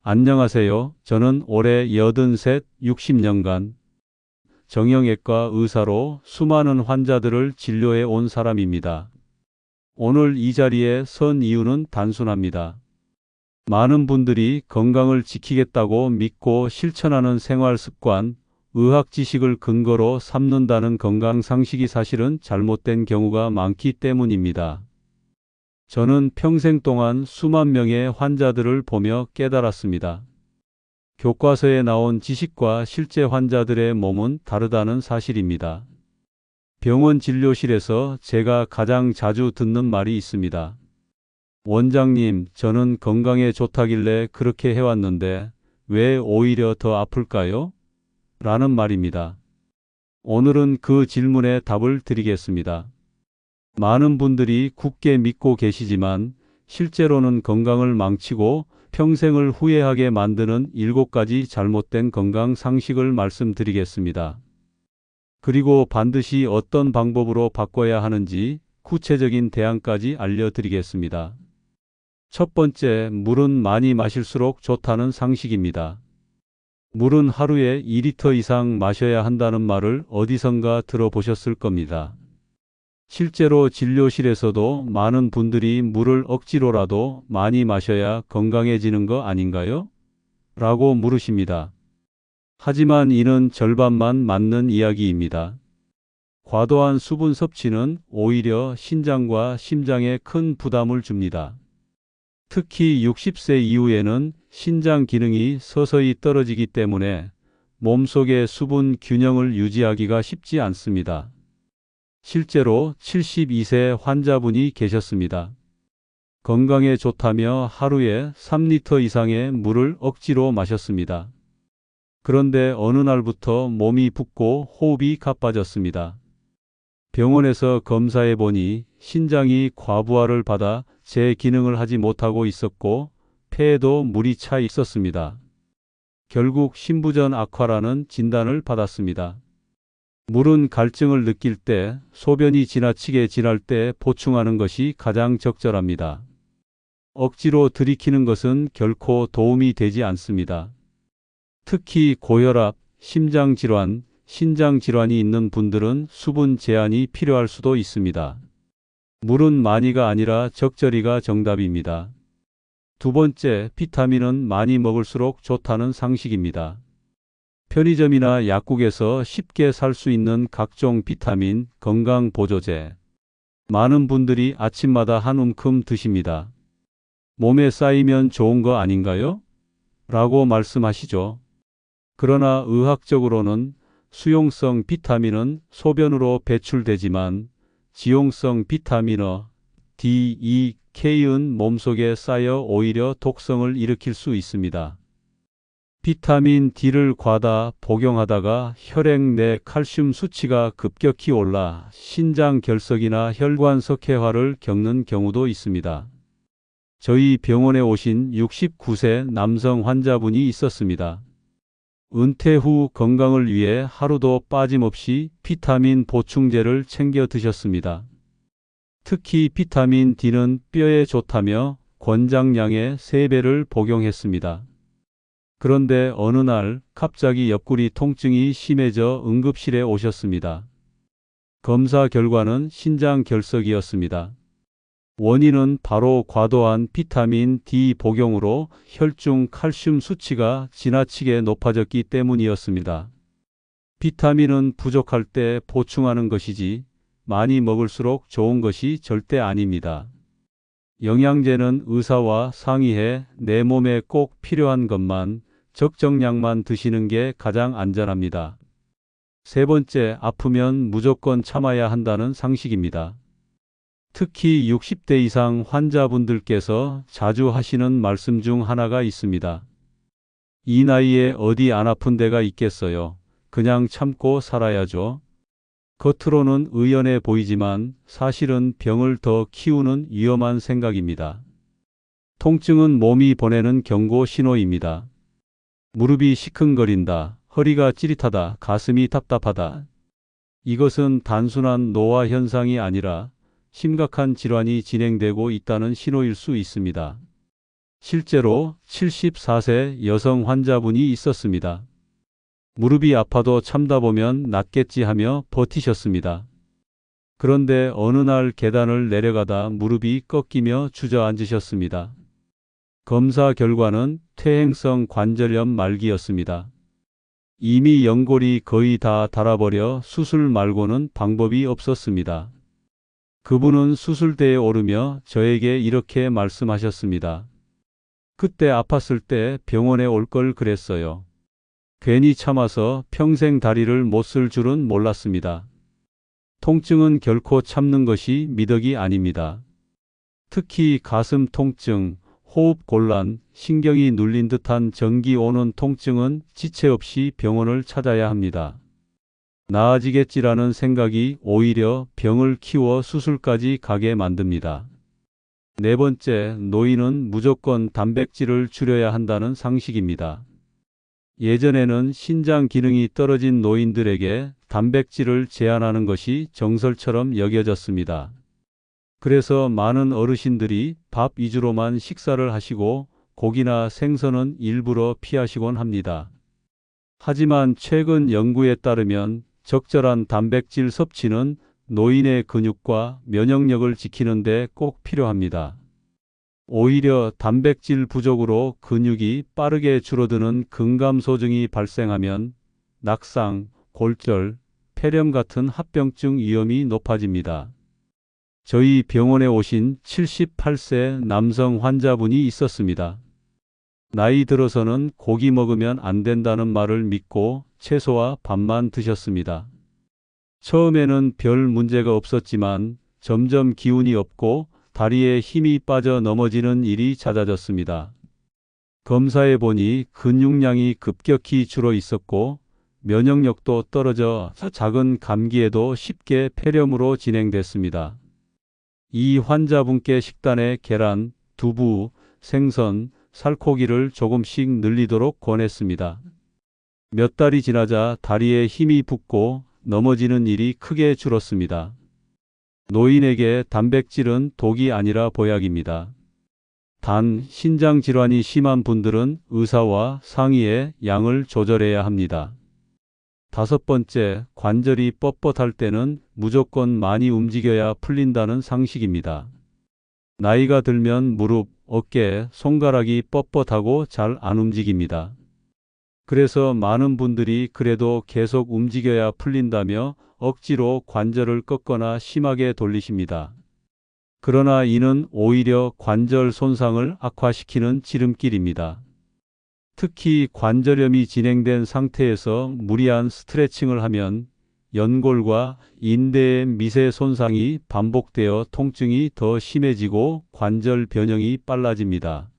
안녕하세요. 저는 올해 83, 60년간 정형외과 의사로 수많은 환자들을 진료해 온 사람입니다. 오늘 이 자리에 선 이유는 단순합니다. 많은 분들이 건강을 지키겠다고 믿고 실천하는 생활 습관, 의학 지식을 근거로 삼는다는 건강 상식이 사실은 잘못된 경우가 많기 때문입니다. 저는 평생 동안 수만 명의 환자들을 보며 깨달았습니다. 교과서에 나온 지식과 실제 환자들의 몸은 다르다는 사실입니다. 병원 진료실에서 제가 가장 자주 듣는 말이 있습니다. 원장님, 저는 건강에 좋다길래 그렇게 해왔는데 왜 오히려 더 아플까요? 라는 말입니다. 오늘은 그 질문에 답을 드리겠습니다. 많은 분들이 굳게 믿고 계시지만 실제로는 건강을 망치고 평생을 후회하게 만드는 7가지 잘못된 건강 상식을 말씀드리겠습니다. 그리고 반드시 어떤 방법으로 바꿔야 하는지 구체적인 대안까지 알려드리겠습니다. 첫 번째, 물은 많이 마실수록 좋다는 상식입니다. 물은 하루에 2리터 이상 마셔야 한다는 말을 어디선가 들어보셨을 겁니다. 실제로 진료실에서도 많은 분들이 물을 억지로라도 많이 마셔야 건강해지는 거 아닌가요? 라고 물으십니다. 하지만 이는 절반만 맞는 이야기입니다. 과도한 수분 섭취는 오히려 신장과 심장에 큰 부담을 줍니다. 특히 60세 이후에는 신장 기능이 서서히 떨어지기 때문에 몸속의 수분 균형을 유지하기가 쉽지 않습니다. 실제로 72세 환자분이 계셨습니다. 건강에 좋다며 하루에 3리터 이상의 물을 억지로 마셨습니다. 그런데 어느 날부터 몸이 붓고 호흡이 가빠졌습니다. 병원에서 검사해 보니 신장이 과부하를 받아 제 기능을 하지 못하고 있었고 폐에도 물이 차 있었습니다. 결국 신부전 악화라는 진단을 받았습니다. 물은 갈증을 느낄 때, 소변이 지나치게 진할 때 보충하는 것이 가장 적절합니다. 억지로 들이키는 것은 결코 도움이 되지 않습니다. 특히 고혈압, 심장질환, 신장질환이 있는 분들은 수분 제한이 필요할 수도 있습니다. 물은 많이가 아니라 적절히가 정답입니다. 두 번째, 비타민은 많이 먹을수록 좋다는 상식입니다. 편의점이나 약국에서 쉽게 살 수 있는 각종 비타민, 건강보조제. 많은 분들이 아침마다 한 움큼 드십니다. 몸에 쌓이면 좋은 거 아닌가요? 라고 말씀하시죠. 그러나 의학적으로는 수용성 비타민은 소변으로 배출되지만 지용성 비타민어, D, E, K은 몸속에 쌓여 오히려 독성을 일으킬 수 있습니다. 비타민 D를 과다 복용하다가 혈액 내 칼슘 수치가 급격히 올라 신장 결석이나 혈관 석회화를 겪는 경우도 있습니다. 저희 병원에 오신 69세 남성 환자분이 있었습니다. 은퇴 후 건강을 위해 하루도 빠짐없이 비타민 보충제를 챙겨 드셨습니다. 특히 비타민 D는 뼈에 좋다며 권장량의 3배를 복용했습니다. 그런데 어느 날 갑자기 옆구리 통증이 심해져 응급실에 오셨습니다. 검사 결과는 신장 결석이었습니다. 원인은 바로 과도한 비타민 D 복용으로 혈중 칼슘 수치가 지나치게 높아졌기 때문이었습니다. 비타민은 부족할 때 보충하는 것이지 많이 먹을수록 좋은 것이 절대 아닙니다. 영양제는 의사와 상의해 내 몸에 꼭 필요한 것만 적정량만 드시는 게 가장 안전합니다. 세 번째, 아프면 무조건 참아야 한다는 상식입니다. 특히 60대 이상 환자분들께서 자주 하시는 말씀 중 하나가 있습니다. 이 나이에 어디 안 아픈 데가 있겠어요. 그냥 참고 살아야죠. 겉으로는 의연해 보이지만 사실은 병을 더 키우는 위험한 생각입니다. 통증은 몸이 보내는 경고 신호입니다. 무릎이 시큰거린다, 허리가 찌릿하다, 가슴이 답답하다. 이것은 단순한 노화 현상이 아니라 심각한 질환이 진행되고 있다는 신호일 수 있습니다. 실제로 74세 여성 환자분이 있었습니다. 무릎이 아파도 참다 보면 낫겠지 하며 버티셨습니다. 그런데 어느 날 계단을 내려가다 무릎이 꺾이며 주저앉으셨습니다. 검사 결과는 퇴행성 관절염 말기였습니다. 이미 연골이 거의 다 닳아버려 수술 말고는 방법이 없었습니다. 그분은 수술대에 오르며 저에게 이렇게 말씀하셨습니다. 그때 아팠을 때 병원에 올 걸 그랬어요. 괜히 참아서 평생 다리를 못 쓸 줄은 몰랐습니다. 통증은 결코 참는 것이 미덕이 아닙니다. 특히 가슴 통증, 호흡 곤란, 신경이 눌린 듯한 전기 오는 통증은 지체 없이 병원을 찾아야 합니다. 나아지겠지라는 생각이 오히려 병을 키워 수술까지 가게 만듭니다. 네 번째, 노인은 무조건 단백질을 줄여야 한다는 상식입니다. 예전에는 신장 기능이 떨어진 노인들에게 단백질을 제한하는 것이 정설처럼 여겨졌습니다. 그래서 많은 어르신들이 밥 위주로만 식사를 하시고 고기나 생선은 일부러 피하시곤 합니다. 하지만 최근 연구에 따르면 적절한 단백질 섭취는 노인의 근육과 면역력을 지키는 데 꼭 필요합니다. 오히려 단백질 부족으로 근육이 빠르게 줄어드는 근감소증이 발생하면 낙상, 골절, 폐렴 같은 합병증 위험이 높아집니다. 저희 병원에 오신 78세 남성 환자분이 있었습니다. 나이 들어서는 고기 먹으면 안 된다는 말을 믿고 채소와 밥만 드셨습니다. 처음에는 별 문제가 없었지만 점점 기운이 없고 다리에 힘이 빠져 넘어지는 일이 잦아졌습니다. 검사해 보니 근육량이 급격히 줄어 있었고 면역력도 떨어져 작은 감기에도 쉽게 폐렴으로 진행됐습니다. 이 환자분께 식단에 계란, 두부, 생선, 살코기를 조금씩 늘리도록 권했습니다. 몇 달이 지나자 다리에 힘이 붙고 넘어지는 일이 크게 줄었습니다. 노인에게 단백질은 독이 아니라 보약입니다. 단, 신장 질환이 심한 분들은 의사와 상의해 양을 조절해야 합니다. 다섯 번째, 관절이 뻣뻣할 때는 무조건 많이 움직여야 풀린다는 상식입니다. 나이가 들면 무릎, 어깨, 손가락이 뻣뻣하고 잘 안 움직입니다. 그래서 많은 분들이 그래도 계속 움직여야 풀린다며 억지로 관절을 꺾거나 심하게 돌리십니다. 그러나 이는 오히려 관절 손상을 악화시키는 지름길입니다. 특히 관절염이 진행된 상태에서 무리한 스트레칭을 하면 연골과 인대의 미세 손상이 반복되어 통증이 더 심해지고 관절 변형이 빨라집니다.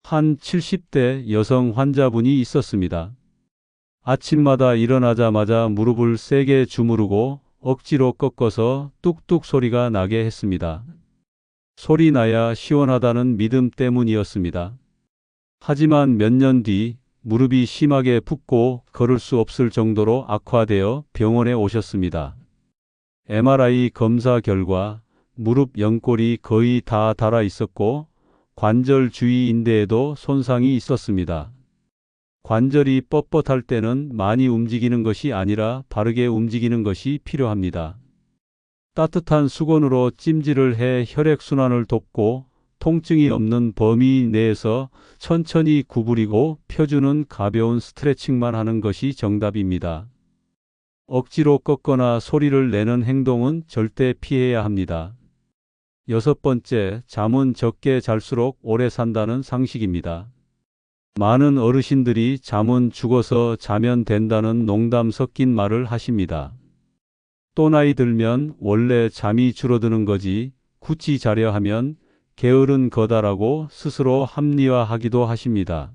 한 70대 여성 환자분이 있었습니다. 아침마다 일어나자마자 무릎을 세게 주무르고 억지로 꺾어서 뚝뚝 소리가 나게 했습니다. 소리 나야 시원하다는 믿음 때문이었습니다. 하지만 몇 년 뒤 무릎이 심하게 붓고 걸을 수 없을 정도로 악화되어 병원에 오셨습니다. MRI 검사 결과 무릎 연골이 거의 다 닳아 있었고 관절 주위 인대에도 손상이 있었습니다. 관절이 뻣뻣할 때는 많이 움직이는 것이 아니라 바르게 움직이는 것이 필요합니다. 따뜻한 수건으로 찜질을 해 혈액순환을 돕고 통증이 없는 범위 내에서 천천히 구부리고 펴주는 가벼운 스트레칭만 하는 것이 정답입니다. 억지로 꺾거나 소리를 내는 행동은 절대 피해야 합니다. 여섯 번째, 잠은 적게 잘수록 오래 산다는 상식입니다. 많은 어르신들이 잠은 죽어서 자면 된다는 농담 섞인 말을 하십니다. 또 나이 들면 원래 잠이 줄어드는 거지 굳이 자려 하면 게으른 거다라고 스스로 합리화하기도 하십니다.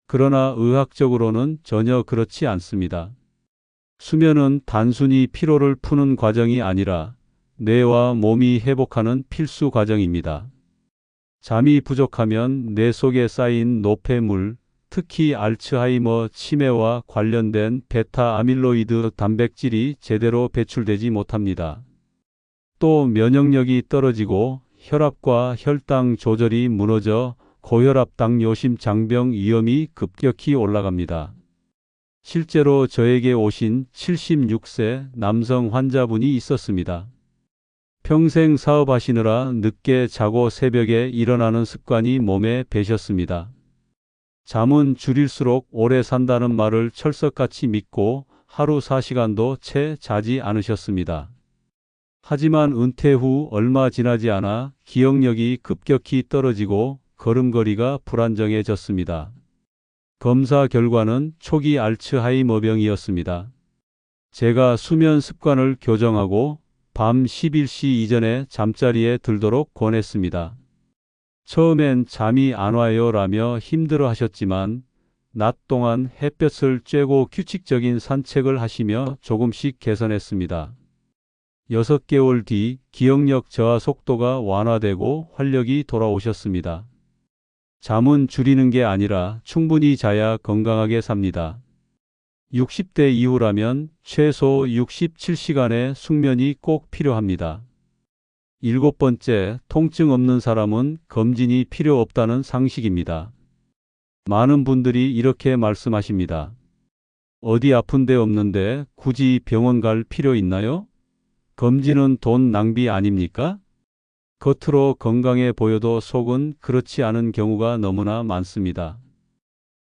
그러나 의학적으로는 전혀 그렇지 않습니다. 수면은 단순히 피로를 푸는 과정이 아니라 뇌와 몸이 회복하는 필수 과정입니다. 잠이 부족하면 뇌 속에 쌓인 노폐물, 특히 알츠하이머 치매와 관련된 베타 아밀로이드 단백질이 제대로 배출되지 못합니다. 또 면역력이 떨어지고 혈압과 혈당 조절이 무너져 고혈압, 당뇨, 심장병 위험이 급격히 올라갑니다. 실제로 저에게 오신 76세 남성 환자분이 있었습니다. 평생 사업하시느라 늦게 자고 새벽에 일어나는 습관이 몸에 배셨습니다. 잠은 줄일수록 오래 산다는 말을 철석같이 믿고 하루 4시간도 채 자지 않으셨습니다. 하지만 은퇴 후 얼마 지나지 않아 기억력이 급격히 떨어지고 걸음걸이가 불안정해졌습니다. 검사 결과는 초기 알츠하이머병이었습니다. 제가 수면 습관을 교정하고 밤 11시 이전에 잠자리에 들도록 권했습니다. 처음엔 잠이 안 와요 라며 힘들어 하셨지만 낮 동안 햇볕을 쬐고 규칙적인 산책을 하시며 조금씩 개선했습니다. 6개월 뒤 기억력 저하 속도가 완화되고 활력이 돌아오셨습니다. 잠은 줄이는 게 아니라 충분히 자야 건강하게 삽니다. 60대 이후라면 최소 67시간의 숙면이 꼭 필요합니다. 7번째, 통증 없는 사람은 검진이 필요 없다는 상식입니다. 많은 분들이 이렇게 말씀하십니다. 어디 아픈 데 없는데 굳이 병원 갈 필요 있나요? 검진은 돈 낭비 아닙니까? 겉으로 건강해 보여도 속은 그렇지 않은 경우가 너무나 많습니다.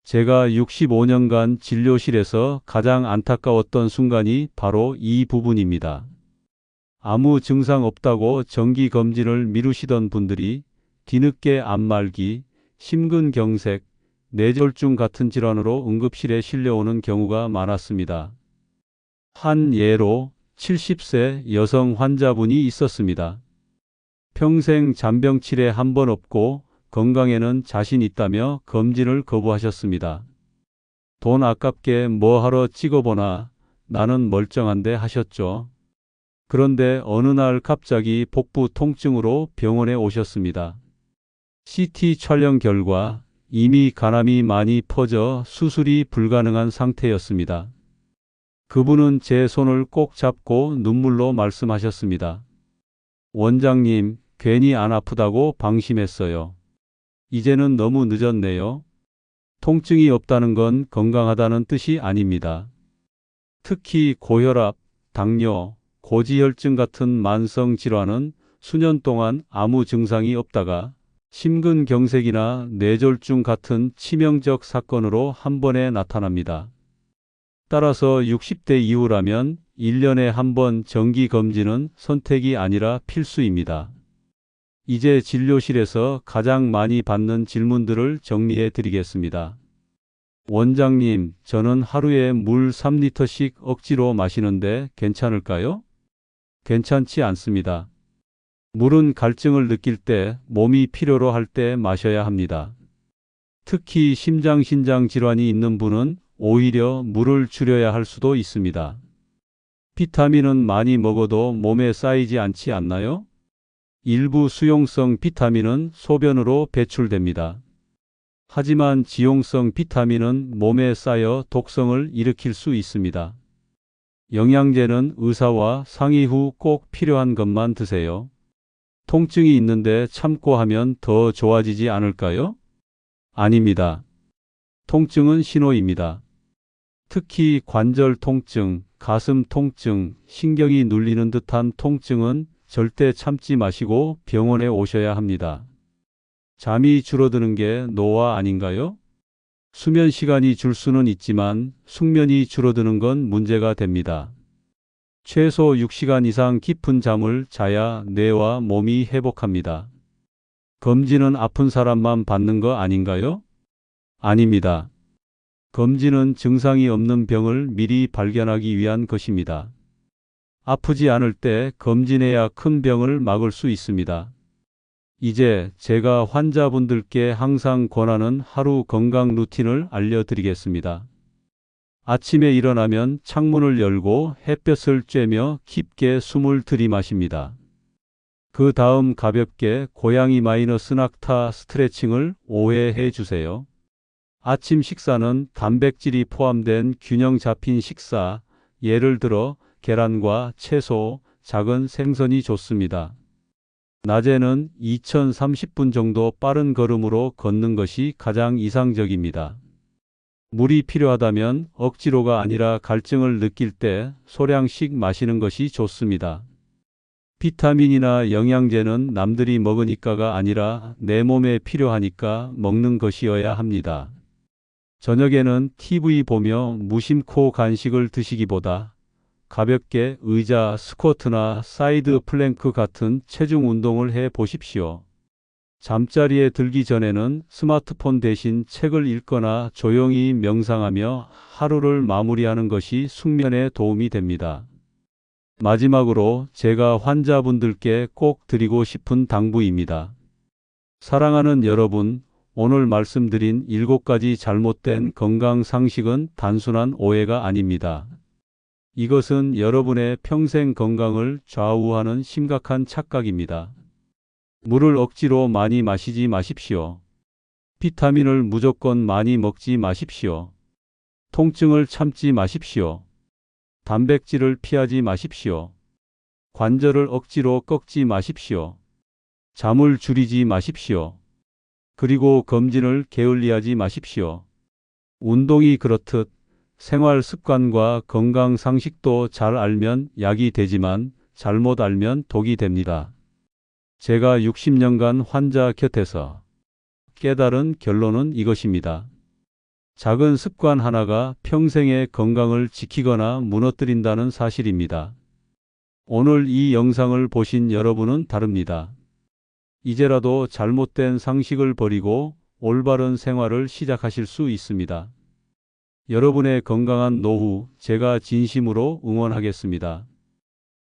제가 65년간 진료실에서 가장 안타까웠던 순간이 바로 이 부분입니다. 아무 증상 없다고 정기검진을 미루시던 분들이 뒤늦게 안말기, 심근경색, 뇌졸중 같은 질환으로 응급실에 실려오는 경우가 많았습니다. 한 예로 70세 여성 환자분이 있었습니다. 평생 잔병 치레 한 번 없고 건강에는 자신 있다며 검진을 거부하셨습니다. 돈 아깝게 뭐 하러 찍어보나 나는 멀쩡한데 하셨죠. 그런데 어느 날 갑자기 복부 통증으로 병원에 오셨습니다. CT 촬영 결과 이미 간암이 많이 퍼져 수술이 불가능한 상태였습니다. 그분은 제 손을 꼭 잡고 눈물로 말씀하셨습니다. 원장님, 괜히 안 아프다고 방심했어요. 이제는 너무 늦었네요. 통증이 없다는 건 건강하다는 뜻이 아닙니다. 특히 고혈압, 당뇨, 고지혈증 같은 만성 질환은 수년 동안 아무 증상이 없다가 심근경색이나 뇌졸중 같은 치명적 사건으로 한 번에 나타납니다. 따라서 60대 이후라면 1년에 한 번 정기검진은 선택이 아니라 필수입니다. 이제 진료실에서 가장 많이 받는 질문들을 정리해 드리겠습니다. 원장님, 저는 하루에 물 3리터씩 억지로 마시는데 괜찮을까요? 괜찮지 않습니다. 물은 갈증을 느낄 때, 몸이 필요로 할 때 마셔야 합니다. 특히 심장 질환이 있는 분은 오히려 물을 줄여야 할 수도 있습니다. 비타민은 많이 먹어도 몸에 쌓이지 않지 않나요? 일부 수용성 비타민은 소변으로 배출됩니다. 하지만 지용성 비타민은 몸에 쌓여 독성을 일으킬 수 있습니다. 영양제는 의사와 상의 후 꼭 필요한 것만 드세요. 통증이 있는데 참고 하면 더 좋아지지 않을까요? 아닙니다. 통증은 신호입니다. 특히 관절 통증, 가슴 통증, 신경이 눌리는 듯한 통증은 절대 참지 마시고 병원에 오셔야 합니다. 잠이 줄어드는 게 노화 아닌가요? 수면 시간이 줄 수는 있지만 숙면이 줄어드는 건 문제가 됩니다. 최소 6시간 이상 깊은 잠을 자야 뇌와 몸이 회복합니다. 검진은 아픈 사람만 받는 거 아닌가요? 아닙니다. 검진은 증상이 없는 병을 미리 발견하기 위한 것입니다. 아프지 않을 때 검진해야 큰 병을 막을 수 있습니다. 이제 제가 환자분들께 항상 권하는 하루 건강 루틴을 알려드리겠습니다. 아침에 일어나면 창문을 열고 햇볕을 쬐며 깊게 숨을 들이마십니다. 그 다음 가볍게 고양이 마이너스 낙타 스트레칭을 5회 해주세요. 아침 식사는 단백질이 포함된 균형 잡힌 식사, 예를 들어 계란과 채소, 작은 생선이 좋습니다. 낮에는 2030분 정도 빠른 걸음으로 걷는 것이 가장 이상적입니다. 물이 필요하다면 억지로가 아니라 갈증을 느낄 때 소량씩 마시는 것이 좋습니다. 비타민이나 영양제는 남들이 먹으니까가 아니라 내 몸에 필요하니까 먹는 것이어야 합니다. 저녁에는 TV 보며 무심코 간식을 드시기보다 가볍게 의자, 스쿼트나 사이드 플랭크 같은 체중 운동을 해 보십시오. 잠자리에 들기 전에는 스마트폰 대신 책을 읽거나 조용히 명상하며 하루를 마무리하는 것이 숙면에 도움이 됩니다. 마지막으로 제가 환자분들께 꼭 드리고 싶은 당부입니다. 사랑하는 여러분, 오늘 말씀드린 7가지 잘못된 건강 상식은 단순한 오해가 아닙니다. 이것은 여러분의 평생 건강을 좌우하는 심각한 착각입니다. 물을 억지로 많이 마시지 마십시오. 비타민을 무조건 많이 먹지 마십시오. 통증을 참지 마십시오. 단백질을 피하지 마십시오. 관절을 억지로 꺾지 마십시오. 잠을 줄이지 마십시오. 그리고 검진을 게을리하지 마십시오. 운동이 그렇듯 생활 습관과 건강 상식도 잘 알면 약이 되지만 잘못 알면 독이 됩니다. 제가 60년간 환자 곁에서 깨달은 결론은 이것입니다. 작은 습관 하나가 평생의 건강을 지키거나 무너뜨린다는 사실입니다. 오늘 이 영상을 보신 여러분은 다릅니다. 이제라도 잘못된 상식을 버리고 올바른 생활을 시작하실 수 있습니다. 여러분의 건강한 노후 제가 진심으로 응원하겠습니다.